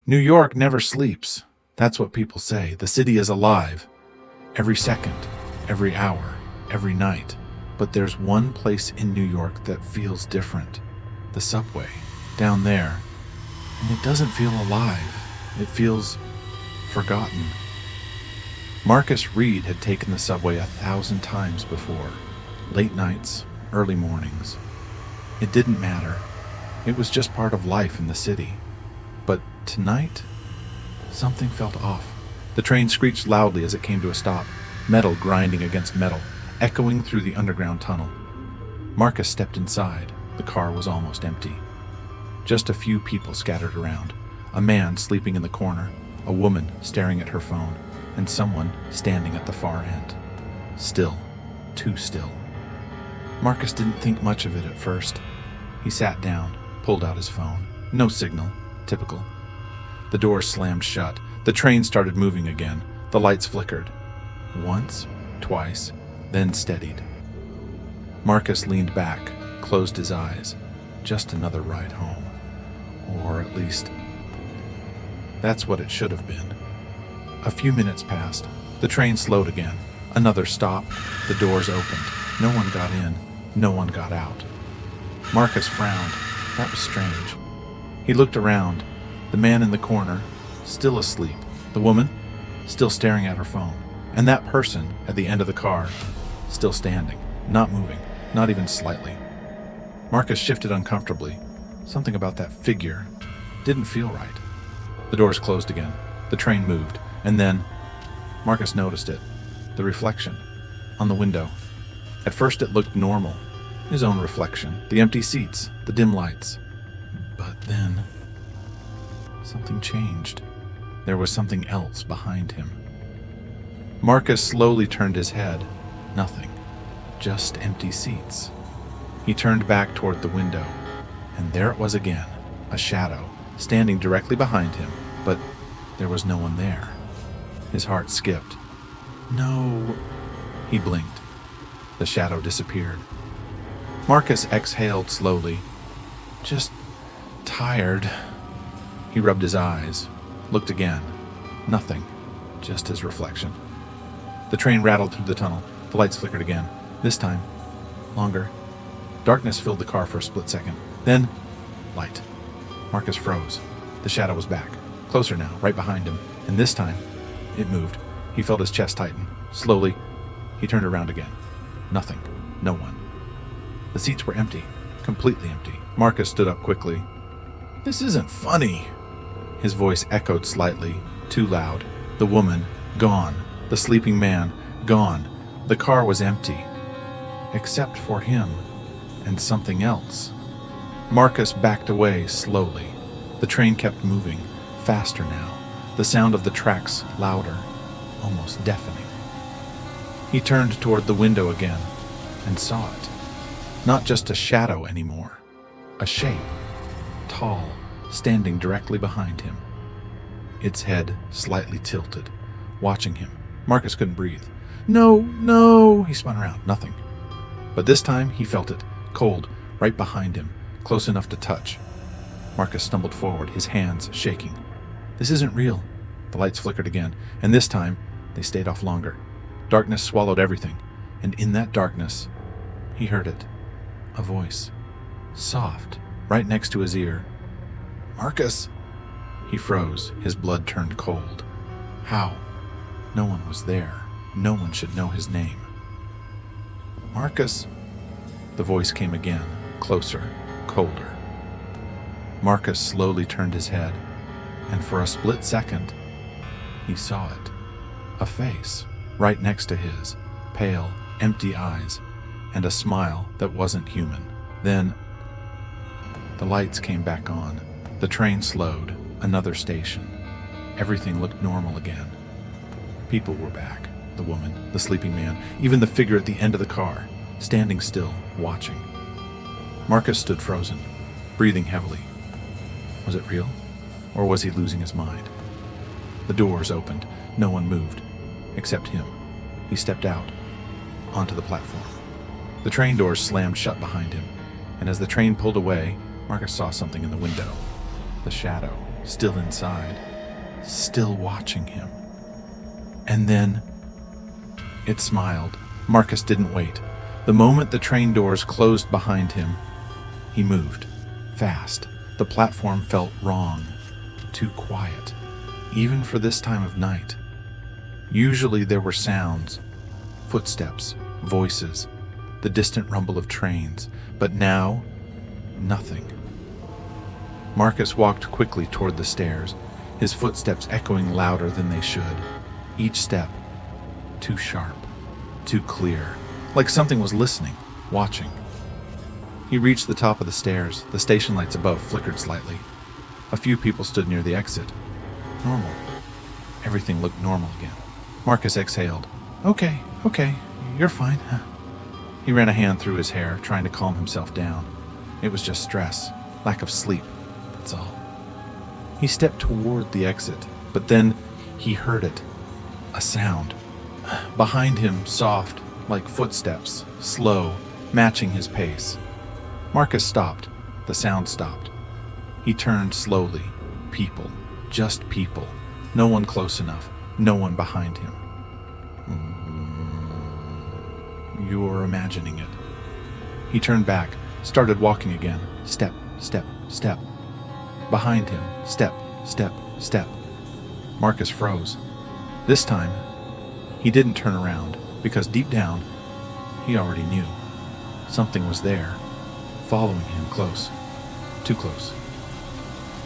New York never sleeps. That's what people say. The city is alive. Every second, every hour, every night. But there's one place in New York that feels different. The subway. Down there. And it doesn't feel alive. It feels forgotten. Marcus Reed had taken the subway 1,000 times before. Late nights, early mornings. It didn't matter. It was just part of life in the city. But tonight, something felt off. The train screeched loudly as it came to a stop, metal grinding against metal, echoing through the underground tunnel. Marcus stepped inside. The car was almost empty. Just a few people scattered around. A man sleeping in the corner, a woman staring at her phone, and someone standing at the far end. Still. Too still. Marcus didn't think much of it at first. He sat down, pulled out his phone. No signal. Typical. The door slammed shut. The train started moving again. The lights flickered. Once, twice, then steadied. Marcus leaned back, closed his eyes. Just another ride home. Or at least, that's what it should have been. A few minutes passed. The train slowed again. Another stop. The doors opened. No one got in. No one got out. Marcus frowned. That was strange. He looked around. The man in the corner, still asleep. The woman, still staring at her phone. And that person at the end of the car, still standing, not moving, not even slightly. Marcus shifted uncomfortably. Something about that figure didn't feel right. The doors closed again. The train moved. And then Marcus noticed it. The reflection on the window. At first it looked normal. His own reflection. The empty seats. The dim lights. But then something changed. There was something else behind him. Marcus slowly turned his head. Nothing. Just empty seats. He turned back toward the window, and there it was again, a shadow, standing directly behind him, but there was no one there. His heart skipped. No. He blinked. The shadow disappeared. Marcus exhaled slowly. Just tired. He rubbed his eyes, looked again. Nothing. Just his reflection. The train rattled through the tunnel. The lights flickered again. This time, longer. Darkness filled the car for a split second. Then, light. Marcus froze. The shadow was back. Closer now, right behind him. And this time, it moved. He felt his chest tighten. Slowly, he turned around again. Nothing. No one. The seats were empty. Completely empty. Marcus stood up quickly. This isn't funny. His voice echoed slightly, too loud. The woman, gone. The sleeping man, gone. The car was empty. Except for him and something else. Marcus backed away slowly. The train kept moving, faster now. The sound of the tracks louder, almost deafening. He turned toward the window again and saw it. Not just a shadow anymore. A shape. Tall, standing directly behind him. Its head slightly tilted, watching him. Marcus couldn't breathe. No, no! He spun around. Nothing. But this time he felt it, cold, right behind him, close enough to touch. Marcus stumbled forward, his hands shaking. This isn't real. The lights flickered again, and this time they stayed off longer. Darkness swallowed everything, and in that darkness, he heard it. A voice. Soft, right next to his ear. Marcus! He froze, his blood turned cold. How? No one was there. No one should know his name. Marcus! The voice came again, closer, colder. Marcus slowly turned his head, and for a split second, he saw it. A face, right next to his, pale, empty eyes, and a smile that wasn't human. Then, the lights came back on. The train slowed. Another station. Everything looked normal again. People were back. The woman, the sleeping man, even the figure at the end of the car, standing still, watching. Marcus stood frozen, breathing heavily. Was it real? Or was he losing his mind? The doors opened. No one moved, except him. He stepped out, onto the platform. The train doors slammed shut behind him, and as the train pulled away, Marcus saw something in the window. The shadow. still inside, still watching him. And then it smiled. Marcus didn't wait. The moment the train doors closed behind him, he moved, fast. The platform felt wrong, too quiet, even for this time of night. Usually there were sounds, footsteps, voices, the distant rumble of trains, but now, nothing. Marcus walked quickly toward the stairs, his footsteps echoing louder than they should. Each step, too sharp, too clear, like something was listening, watching. He reached the top of the stairs. The station lights above flickered slightly. A few people stood near the exit. Normal. Everything looked normal again. Marcus exhaled. Okay, you're fine. He ran a hand through his hair, trying to calm himself down. It was just stress, lack of sleep, that's all. He stepped toward the exit, but then he heard it. A sound. Behind him, soft, like footsteps, slow, matching his pace. Marcus stopped. The sound stopped. He turned slowly. People. Just people. No one close enough. No one behind him. You're imagining it. He turned back, started walking again. Step, step, step. Behind him. Step, step, step. Marcus froze. This time, he didn't turn around, because deep down, he already knew. Something was there, following him close. Too close.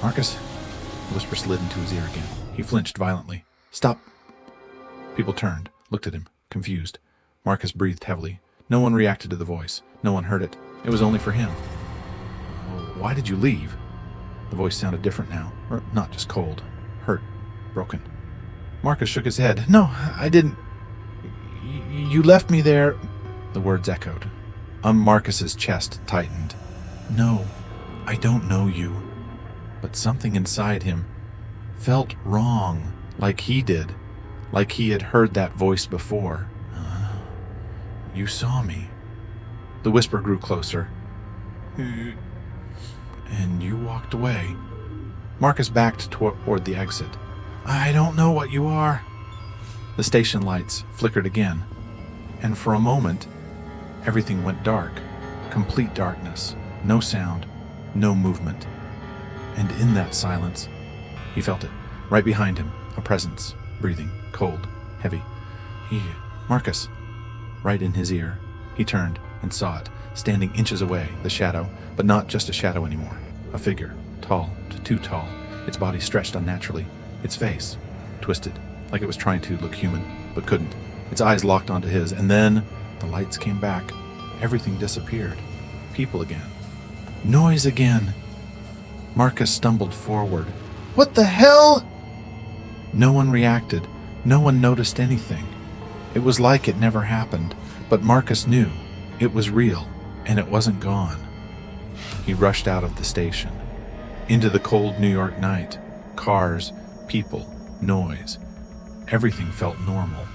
Marcus? The whisper slid into his ear again. He flinched violently. Stop. People turned, looked at him, confused. Marcus breathed heavily. No one reacted to the voice. No one heard it. It was only for him. Why did you leave? The voice sounded different now, or not just cold, hurt, broken. Marcus shook his head. No, I didn't. You left me there. The words echoed. Marcus's chest tightened. No, I don't know you. But something inside him felt wrong, like he did, like he had heard that voice before. You saw me. The whisper grew closer. And you walked away. Marcus backed toward the exit. I don't know what you are. The station lights flickered again, and for a moment, everything went dark. Complete darkness. No sound. No movement. And in that silence, he felt it. Right behind him, a presence. Breathing. Cold. Heavy. Marcus. Right in his ear. He turned and saw it, standing inches away, the shadow, but not just a shadow anymore. A figure. Tall. Too tall. Its body stretched unnaturally. Its face. Twisted. Like it was trying to look human, but couldn't. Its eyes locked onto his, and then the lights came back. Everything disappeared. People again. Noise again. Marcus stumbled forward. What the hell? No one reacted. No one noticed anything. It was like it never happened, but Marcus knew it was real, and it wasn't gone. He rushed out of the station, into the cold New York night. Cars, people, noise. Everything felt normal,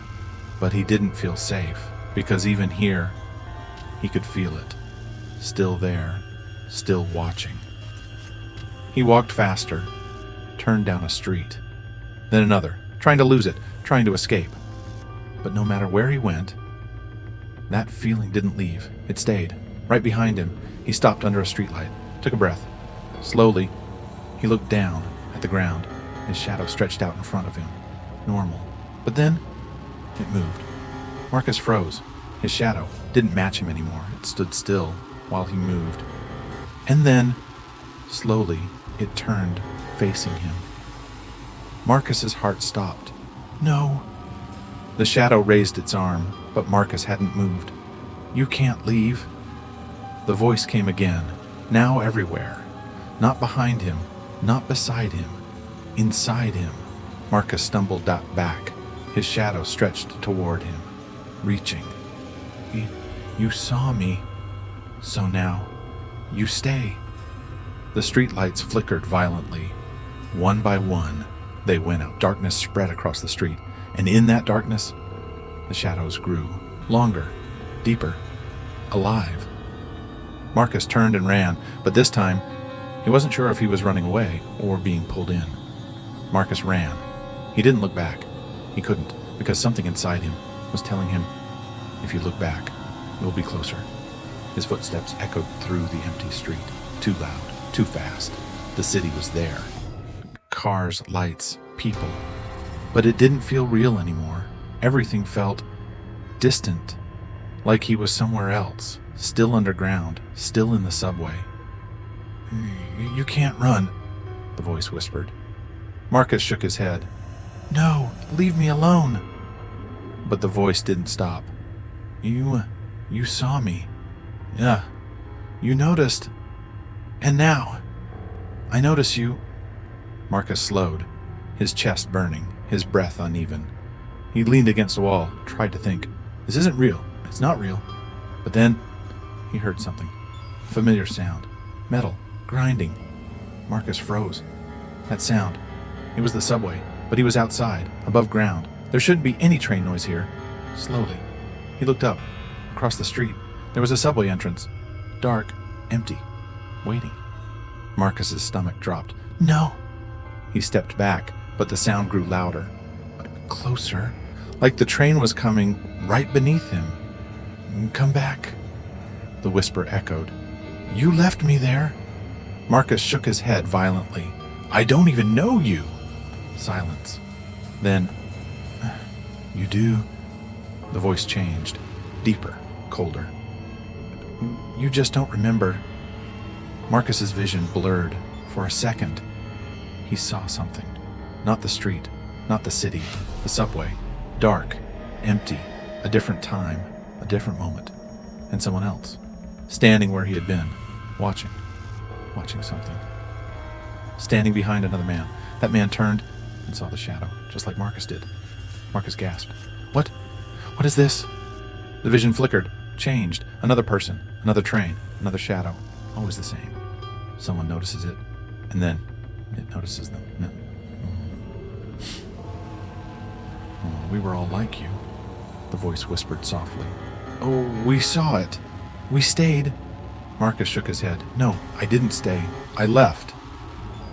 but he didn't feel safe, because even here, he could feel it. Still there, still watching. He walked faster, turned down a street, then another, trying to lose it, trying to escape. But no matter where he went, that feeling didn't leave. It stayed. Right behind him, he stopped under a streetlight, took a breath. Slowly, he looked down at the ground. His shadow stretched out in front of him. Normal. But then, it moved. Marcus froze. His shadow didn't match him anymore. It stood still while he moved. And then, slowly, it turned, facing him. Marcus's heart stopped. No. The shadow raised its arm, but Marcus hadn't moved. You can't leave. The voice came again, now everywhere. Not behind him, not beside him, inside him. Marcus stumbled back. His shadow stretched toward him, reaching. You saw me. So now, you stay. The streetlights flickered violently. One by one, they went out. Darkness spread across the street, and in that darkness, the shadows grew. Longer, deeper, alive. Marcus turned and ran, but this time, He wasn't sure if he was running away or being pulled in. Marcus ran. He didn't look back. He couldn't, because something inside him was telling him, if you look back, you'll be closer. His footsteps echoed through the empty street, too loud, too fast. The city was there. Cars, lights, people. But it didn't feel real anymore. Everything felt distant, like he was somewhere else, still underground, still in the subway. You can't run, the voice whispered. Marcus shook his head. No, leave me alone. But the voice didn't stop. You saw me. Yeah, you noticed. And now, I notice you. Marcus slowed, his chest burning, his breath uneven. He leaned against the wall, tried to think. This isn't real. It's not real. But then, he heard something. A familiar sound. Metal. Grinding. Marcus froze. That sound. It was the subway, but he was outside, above ground. There shouldn't be any train noise here. Slowly, he looked up. Across the street, there was a subway entrance. Dark, empty, waiting. Marcus's stomach dropped. No! He stepped back, but the sound grew louder. Closer. Like the train was coming right beneath him. Come back. The whisper echoed. You left me there. Marcus shook his head violently. I don't even know you. Silence. Then, you do. The voice changed. Deeper, colder. You just don't remember. Marcus's vision blurred. For a second, he saw something. Not the street, not the city, the subway. Dark, empty, a different time, a different moment. And someone else, standing where he had been, watching something. Standing behind another man. That man turned and saw the shadow, just like Marcus did. Marcus gasped. What? What is this? The vision flickered, changed. Another person, another train, another shadow. Always the same. Someone notices it, and then it notices them. No. We were all like you, the voice whispered softly. Oh, we saw it. We stayed. Marcus shook his head. No, I didn't stay. I left.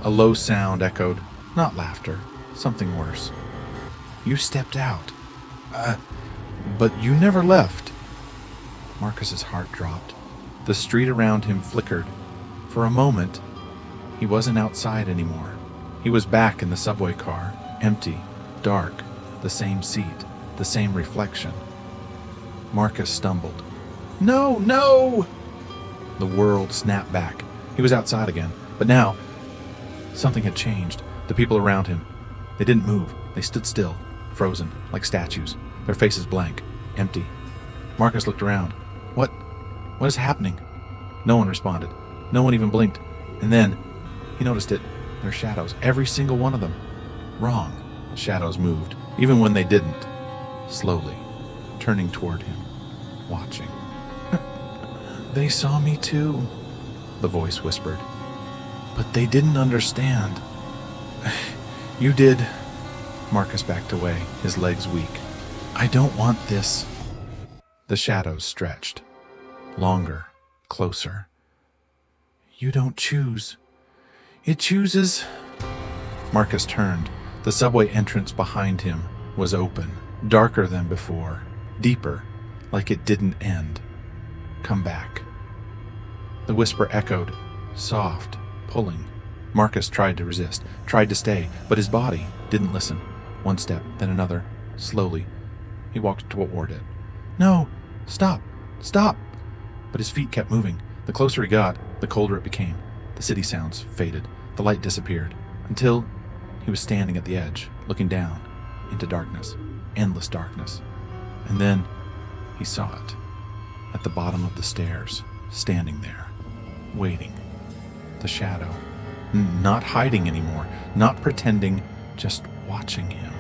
A low sound echoed. Not laughter. Something worse. You stepped out. But you never left. Marcus's heart dropped. The street around him flickered. For a moment, he wasn't outside anymore. He was back in the subway car, empty, dark, the same seat, the same reflection. Marcus stumbled. No, no! The world snapped back. He was outside again, but now, something had changed. The people around him, they didn't move. They stood still, frozen, like statues, their faces blank, empty. Marcus looked around. What is happening? No one responded. No one even blinked. And then, he noticed it. Their shadows, every single one of them. Wrong. The shadows moved, even when they didn't. Slowly, turning toward him, watching. They saw me too, the voice whispered. But they didn't understand. You did. Marcus backed away, his legs weak. I don't want this. The shadows stretched. Longer, closer. You don't choose. It chooses. Marcus turned. The subway entrance behind him was open, darker than before, deeper, like it didn't end. Come back. The whisper echoed, soft, pulling. Marcus tried to resist, tried to stay, but his body didn't listen. One step, then another. Slowly, he walked toward it. No, stop, stop. But his feet kept moving. The closer he got, the colder it became. The city sounds faded. The light disappeared, until he was standing at the edge, looking down into darkness, endless darkness. And then he saw it, at the bottom of the stairs, standing there, waiting. The shadow, not hiding anymore, not pretending, just watching him.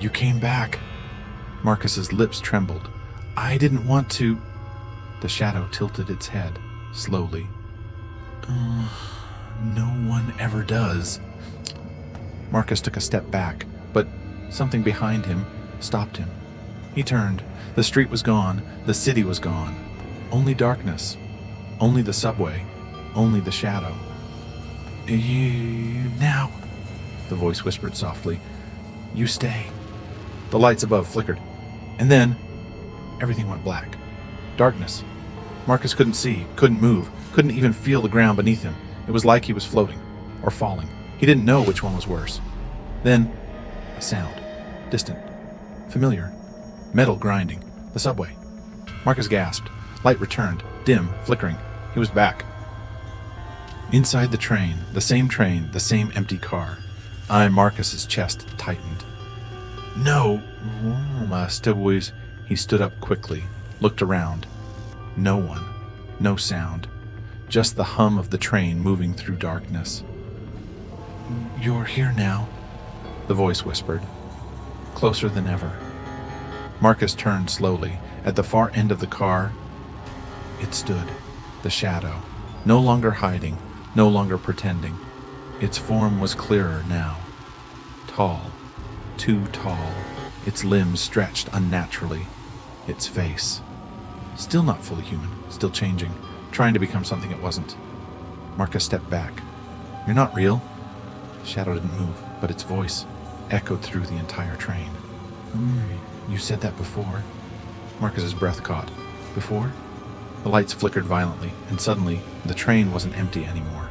You came back. Marcus's lips trembled. I didn't want to. The shadow tilted its head, slowly. No one ever does. Marcus took a step back, but something behind him stopped him. He turned. The street was gone. The city was gone. Only darkness. Only the subway. only the shadow. "You now," the voice whispered softly. "You stay." The lights above flickered, and then everything went black. Darkness. Marcus couldn't see, couldn't move, couldn't even feel the ground beneath him. It was like he was floating, or falling. He didn't know which one was worse. Then, a sound. Distant. Familiar. Metal grinding. The subway. Marcus gasped. Light returned. Dim, flickering. He was back. Inside the train, the same empty car. Marcus's chest tightened. "No, Master was..." He stood up quickly, looked around. No one. No sound. Just the hum of the train moving through darkness. "You're here now," the voice whispered. Closer than ever. Marcus turned slowly. At the far end of the car, it stood. The shadow. No longer hiding, no longer pretending. Its form was clearer now. Tall. Too tall. Its limbs stretched unnaturally. Its face. Still not fully human, still changing, trying to become something it wasn't. Marcus stepped back. "You're not real." The shadow didn't move, but its voice echoed through the entire train. You said that before." Marcus's breath caught. "Before?" The lights flickered violently, and suddenly the train wasn't empty anymore.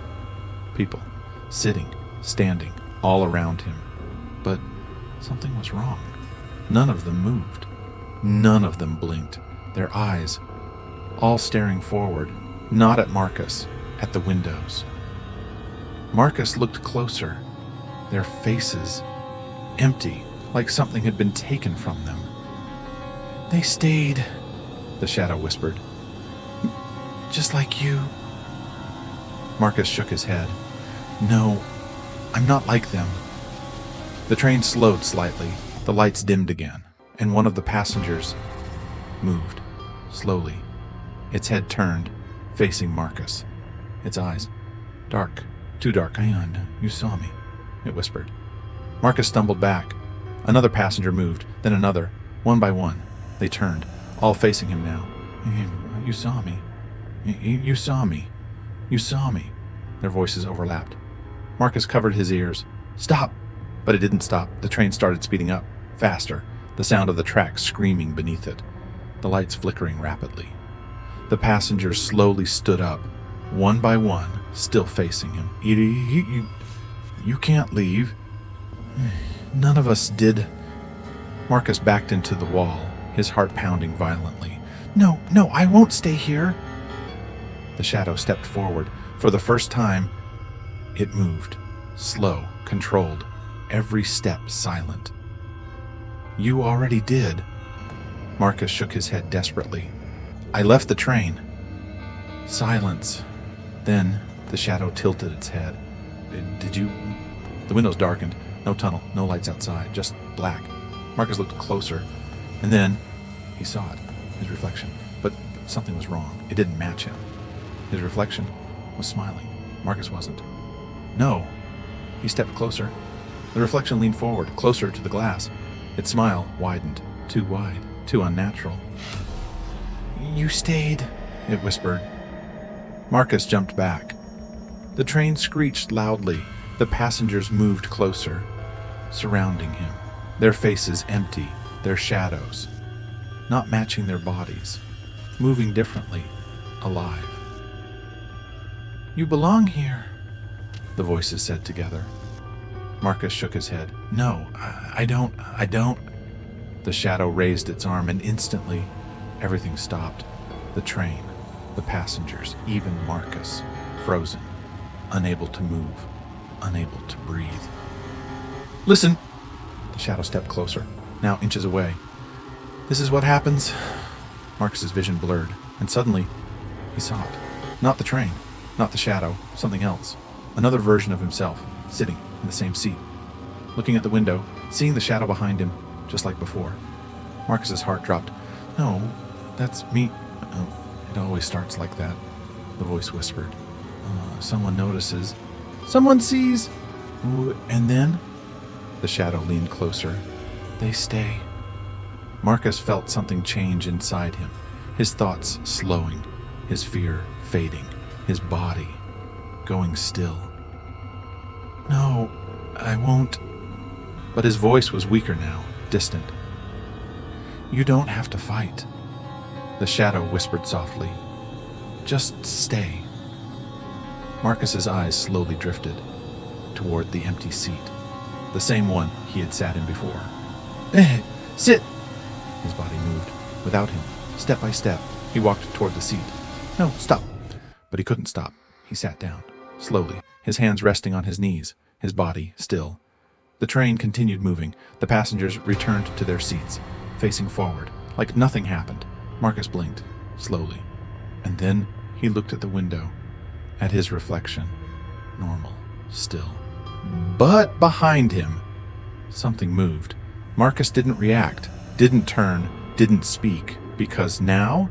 People, sitting, standing, all around him. But something was wrong. None of them moved. None of them blinked. Their eyes, all staring forward, not at Marcus, at the windows. Marcus looked closer. Their faces, empty, like something had been taken from them. "They stayed," the shadow whispered. "Just like you." Marcus shook his head. "No, I'm not like them." The train slowed slightly. The lights dimmed again, and one of the passengers moved, slowly. Its head turned, facing Marcus. Its eyes, dark, too dark. "Ion, you saw me," it whispered. Marcus stumbled back. Another passenger moved, then another. One by one, they turned, all facing him now. "You saw me. You saw me. You saw me." Their voices overlapped. Marcus covered his ears. "Stop!" But it didn't stop. The train started speeding up, faster, the sound of the tracks screaming beneath it, the lights flickering rapidly. The passengers slowly stood up, one by one, still facing him. You can't leave." "None of us did." Marcus backed into the wall, his heart pounding violently. No, I won't stay here." The shadow stepped forward. For the first time, it moved, slow, controlled, every step silent. "You already did." Marcus shook his head desperately. "I left the train." Silence. Then the shadow tilted its head. Did you... The windows darkened. No tunnel, no lights outside, just black. Marcus looked closer, and then he saw it, his reflection. But something was wrong. It didn't match him. His reflection was smiling. Marcus wasn't. "No." He stepped closer. The reflection leaned forward, closer to the glass. Its smile widened, too wide, too unnatural. "You stayed," it whispered. Marcus jumped back. The train screeched loudly. The passengers moved closer, surrounding him, their faces empty, their shadows, not matching their bodies, moving differently, alive. "You belong here," the voices said together. Marcus shook his head. "No, I don't. The shadow raised its arm, and instantly, everything stopped. The train, the passengers, even Marcus, frozen, unable to move, unable to breathe. "Listen!" The shadow stepped closer, now inches away. "This is what happens." Marcus's vision blurred, and suddenly, he saw it. Not the train, not the shadow, something else. Another version of himself, sitting in the same seat, looking at the window, seeing the shadow behind him, just like before. Marcus's heart dropped. "No, that's me." "Oh, it always starts like that," the voice whispered. Someone notices. Someone sees. And then the shadow leaned closer. "They stay." Marcus felt something change inside him, his thoughts slowing, his fear fading, his body going still. "No, I won't." But his voice was weaker now, distant. "You don't have to fight," the shadow whispered softly. "Just stay." Marcus's eyes slowly drifted toward the empty seat, the same one he had sat in before. "Sit!" His body moved. Without him, step by step, he walked toward the seat. "No, stop." But he couldn't stop. He sat down, slowly, his hands resting on his knees, his body still. The train continued moving. The passengers returned to their seats, facing forward, like nothing happened. Marcus blinked, slowly, and then he looked at the window, at his reflection. Normal, still. But behind him, something moved. Marcus didn't react, didn't turn, didn't speak, because now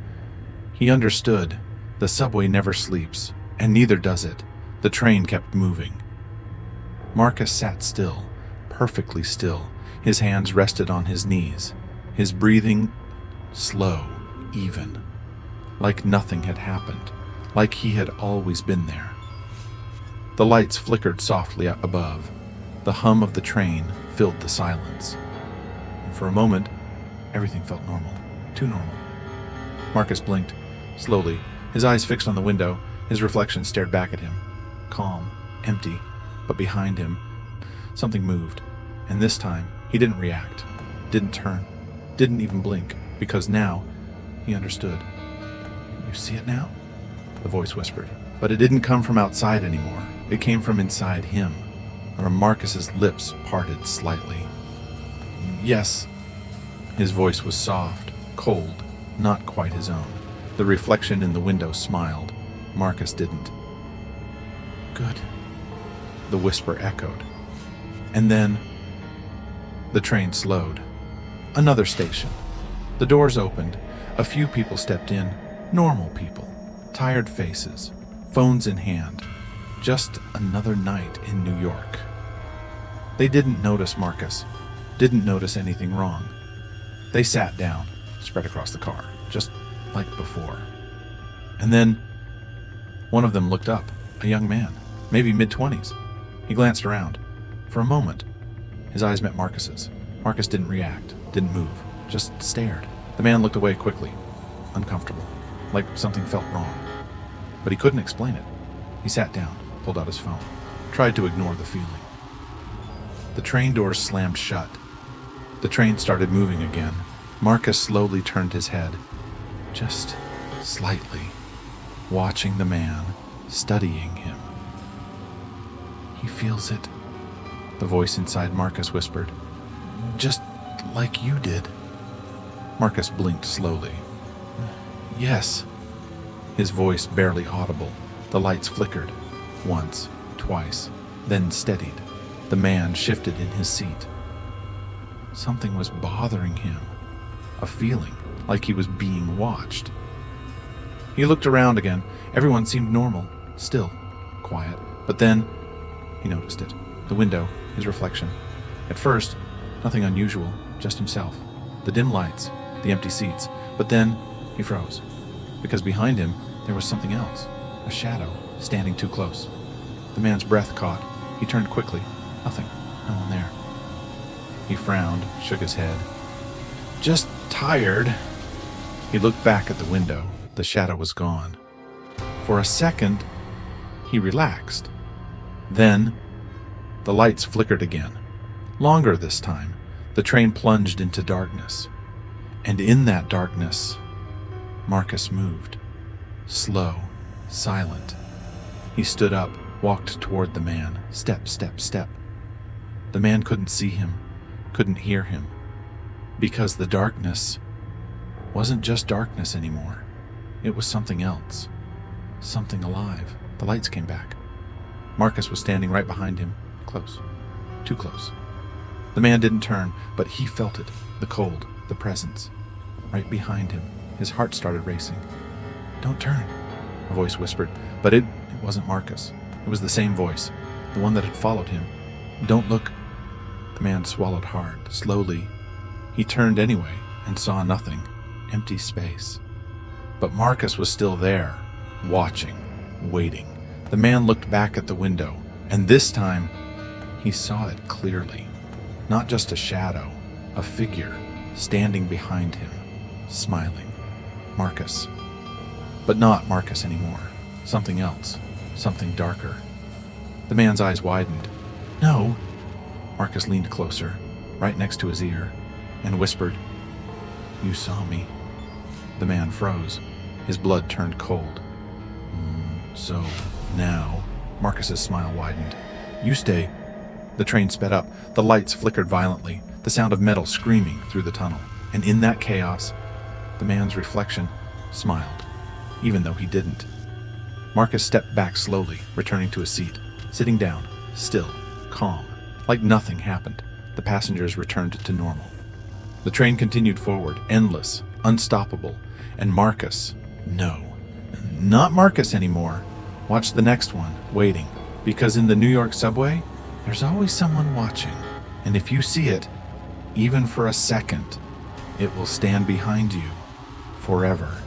he understood. The subway never sleeps, and neither does it. The train kept moving. Marcus sat still, perfectly still. His hands rested on his knees, his breathing slow, even, like nothing had happened, like he had always been there. The lights flickered softly up above. The hum of the train filled the silence. And for a moment, everything felt normal, too normal. Marcus blinked, slowly, his eyes fixed on the window. His reflection stared back at him, calm, empty, but behind him, something moved. And this time, he didn't react, didn't turn, didn't even blink, because now he understood. "You see it now?" the voice whispered. But it didn't come from outside anymore. It came from inside him. Marcus's lips parted slightly. "Yes." His voice was soft, cold, not quite his own. The reflection in the window smiled. Marcus didn't. "Good," the whisper echoed. And then the train slowed. Another station. The doors opened. A few people stepped in. Normal people. Tired faces. Phones in hand. Just another night in New York. They didn't notice Marcus. Didn't notice anything wrong. They sat down, spread across the car, just like before. And then one of them looked up, a young man, maybe mid-20s. He glanced around. For a moment, his eyes met Marcus's. Marcus didn't react, didn't move, just stared. The man looked away quickly, uncomfortable, like something felt wrong. But he couldn't explain it. He sat down, pulled out his phone, tried to ignore the feeling. The train doors slammed shut. The train started moving again. Marcus slowly turned his head, just slightly, watching the man, studying him. "He feels it," the voice inside Marcus whispered. "Just like you did." Marcus blinked slowly. "Yes." His voice barely audible. The lights flickered. Once, twice, then steadied. The man shifted in his seat. Something was bothering him. A feeling like he was being watched. He looked around again. Everyone seemed normal, still, quiet. But then he noticed it. The window, his reflection. At first, nothing unusual, just himself. The dim lights, the empty seats. But then he froze, because behind him there was something else. A shadow, standing too close. The man's breath caught. He turned quickly. Nothing. No one there. He frowned, shook his head. "Just tired." He looked back at the window. The shadow was gone. For a second, he relaxed. Then, the lights flickered again. Longer this time. The train plunged into darkness. And in that darkness, Marcus moved. Slow, silent. He stood up, walked toward the man. Step, step, step. The man couldn't see him, couldn't hear him, because the darkness wasn't just darkness anymore. It was something else, something alive. The lights came back. Marcus was standing right behind him, close, too close. The man didn't turn, but he felt it, the cold, the presence, right behind him. His heart started racing. "Don't turn," a voice whispered, but it wasn't Marcus. It was the same voice, the one that had followed him. "Don't look." The man swallowed hard, slowly. He turned anyway and saw nothing, empty space. But Marcus was still there, watching, waiting. The man looked back at the window, and this time he saw it clearly. Not just a shadow, a figure standing behind him, smiling. Marcus. But not Marcus anymore. Something else. Something darker. The man's eyes widened. No. Marcus leaned closer, right next to his ear, and whispered, "You saw me." The man froze. His blood turned cold. So now, Marcus's smile widened. "You stay." The train sped up. The lights flickered violently, the sound of metal screaming through the tunnel. And in that chaos, the man's reflection smiled, even though he didn't. Marcus stepped back slowly, returning to his seat, sitting down, still, calm, like nothing happened. The passengers returned to normal. The train continued forward, endless, unstoppable, and Marcus, no, not Marcus anymore, watched the next one, waiting, because in the New York subway, there's always someone watching, and if you see it, even for a second, it will stand behind you forever.